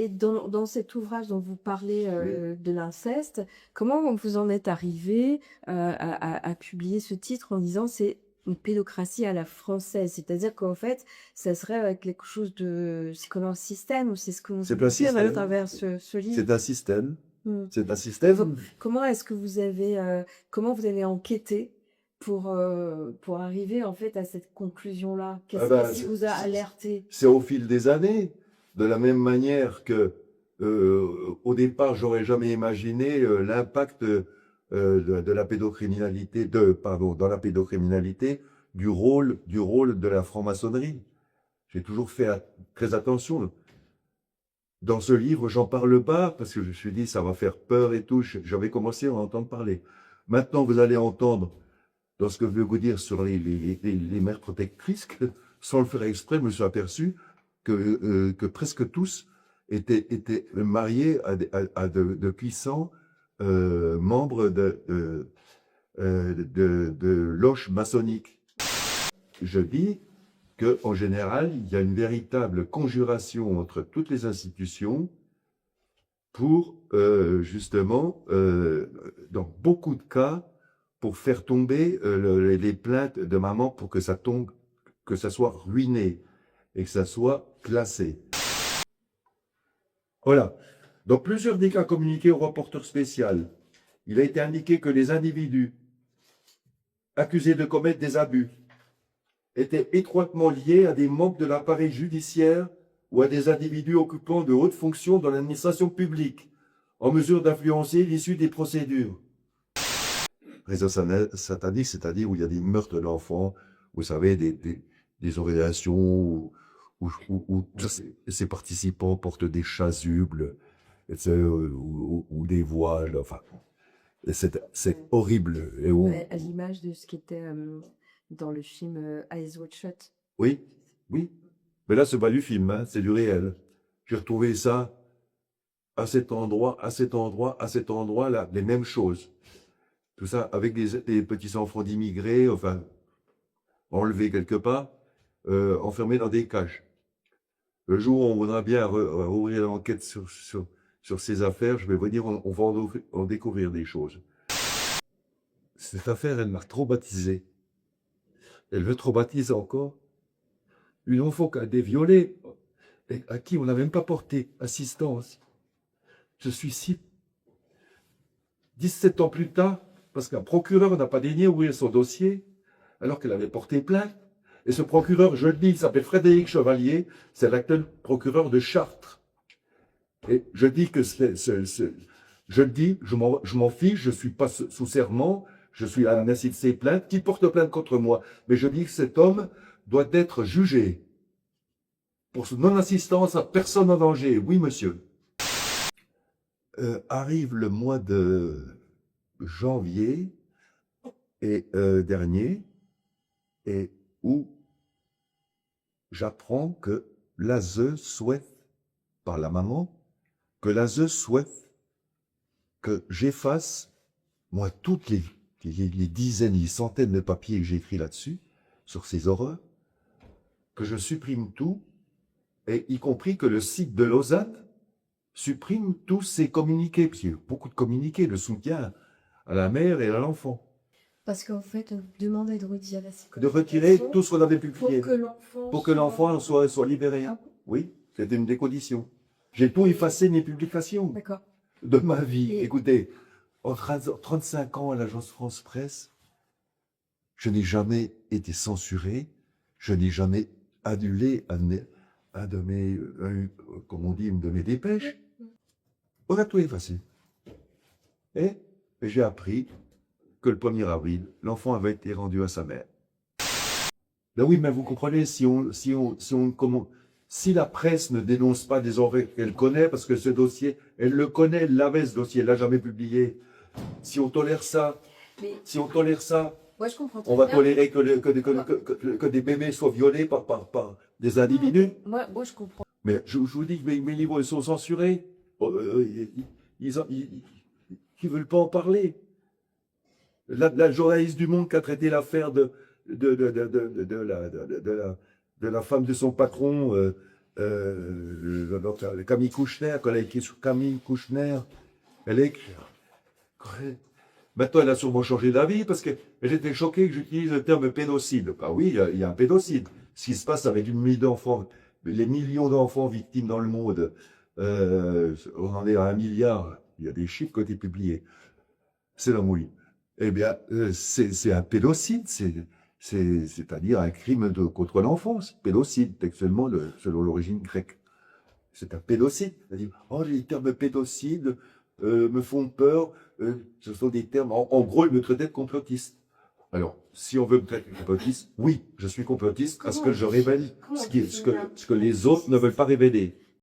Et dans cet ouvrage dont vous parlez de l'inceste, comment vous en êtes arrivé à publier ce titre en disant c'est une pédocratie à la française, c'est-à-dire qu'en fait, ça serait quelque chose de, c'est comme un système ou c'est ce que vous C'est un dites à système. travers ce livre. C'est un système. Mm. C'est un système. Comment est-ce que vous avez, comment vous avez enquêté pour arriver en fait à cette conclusion-là? Qu'est-ce qui vous a alerté? C'est au fil des années, de la même manière que au départ, j'aurais jamais imaginé l'impact de la pédocriminalité, dans la pédocriminalité, du rôle de la franc-maçonnerie. J'ai toujours fait très attention. Dans ce livre, j'en parle pas parce que je me suis dit ça va faire peur et tout. J'avais commencé à en entendre parler. Maintenant, vous allez entendre dans ce que je veux vous dire sur les mères protectrices, que, sans le faire exprès, je me suis aperçu que presque tous étaient mariés à de puissants membres de loges maçonniques. Je dis qu'en général, il y a une véritable conjuration entre toutes les institutions pour, justement, dans beaucoup de cas, pour faire tomber les plaintes de maman pour que ça tombe, que ça soit ruiné et que ça soit classé. Voilà. Dans plusieurs des cas communiqués au rapporteur spécial, il a été indiqué que les individus accusés de commettre des abus étaient étroitement liés à des membres de l'appareil judiciaire ou à des individus occupant de hautes fonctions dans l'administration publique, en mesure d'influencer l'issue des procédures. Réseau satanique, c'est-à-dire où il y a des meurtres d'enfants, vous savez, des organisations où ces participants portent des chasubles, ou des voiles, enfin, c'est horrible. Et à l'image de ce qui était dans le film Eyes Wide Shut. Oui, oui. Mais là, c'est pas du film, hein, c'est du réel. J'ai retrouvé ça à cet endroit, là, les mêmes choses. Tout ça avec des petits enfants d'immigrés, enfin, enlevés quelque part, enfermés dans des cages. Le jour où on voudra bien ouvrir l'enquête sur ces affaires, je vais vous dire, on va en découvrir des choses. Cette affaire, elle m'a traumatisé. Elle veut traumatiser encore. Une enfant qui a été violée, et à qui on n'a même pas porté assistance. Je suis si 17 ans plus tard, parce qu'un procureur n'a pas daigné ouvrir son dossier, alors qu'elle avait porté plainte. Et ce procureur, je le dis, il s'appelle Frédéric Chevalier, c'est l'actuel procureur de Chartres. Et je dis que je le dis, je m'en fiche, je suis pas sous serment, je suis à la merci de ses plaintes, qui porte plainte contre moi. Mais je dis que cet homme doit être jugé pour son non-assistance à personne en danger. Oui, monsieur. Arrive le mois de janvier dernier, et où j'apprends que l'ASE souhaite, par la maman, que l'ASE souhaite que j'efface, moi, toutes les dizaines, les centaines de papiers que j'ai écrits là-dessus, sur ces horreurs, que je supprime tout, et y compris que le site de Lausanne supprime tous ces communiqués, parce qu'il y a beaucoup de communiqués de soutien à la mère et à l'enfant. Parce qu'en fait, on demandait de retirer de retirer tout ce qu'on avait publié. Pour que l'enfant soit libéré. Ah. Oui, c'était une des conditions. J'ai tout effacé mes publications de ma vie. Écoutez, en 35 ans à l'agence France Presse, je n'ai jamais été censuré, je n'ai jamais annulé un de mes, comme on dit, une de mes dépêches. On a tout effacé. Et j'ai appris que le 1er avril, l'enfant avait été rendu à sa mère. Ben oui, mais vous comprenez, si la presse ne dénonce pas des horreurs qu'elle connaît, parce que ce dossier, elle le connaît, elle l'avait ce dossier, elle l'a jamais publié. Si on tolère ça, moi, je comprends on va tolérer que des bébés soient violés par des individus. Moi, je comprends. Mais je vous dis que mes livres ils sont censurés. Ils veulent pas en parler. La journaliste du Monde qui a traité l'affaire de la femme de son patron, donc, Camille Kouchner, quand elle a écrit sur Camille Kouchner, elle a écrit. Maintenant, elle a sûrement changé d'avis parce qu'elle était choquée que j'utilise le terme pédocide. Bah oui, il y a un pédocide. Ce qui se passe avec une million d'enfants, les millions d'enfants victimes dans le monde, on en est à 1 milliard. Il y a des chiffres qui ont été publiés. C'est la mouille. Eh bien, c'est un pédocide, c'est-à-dire un crime contre l'enfance. Pédocide, textuellement, selon l'origine grecque. C'est un pédocide. C'est-à-dire, oh, les termes pédocide me font peur. Ce sont des termes. En gros, ils me traitaient de complotiste. Alors, si on veut me traiter de complotiste, oui, je suis complotiste parce que je révèle ce que les autres ne veulent pas révéler.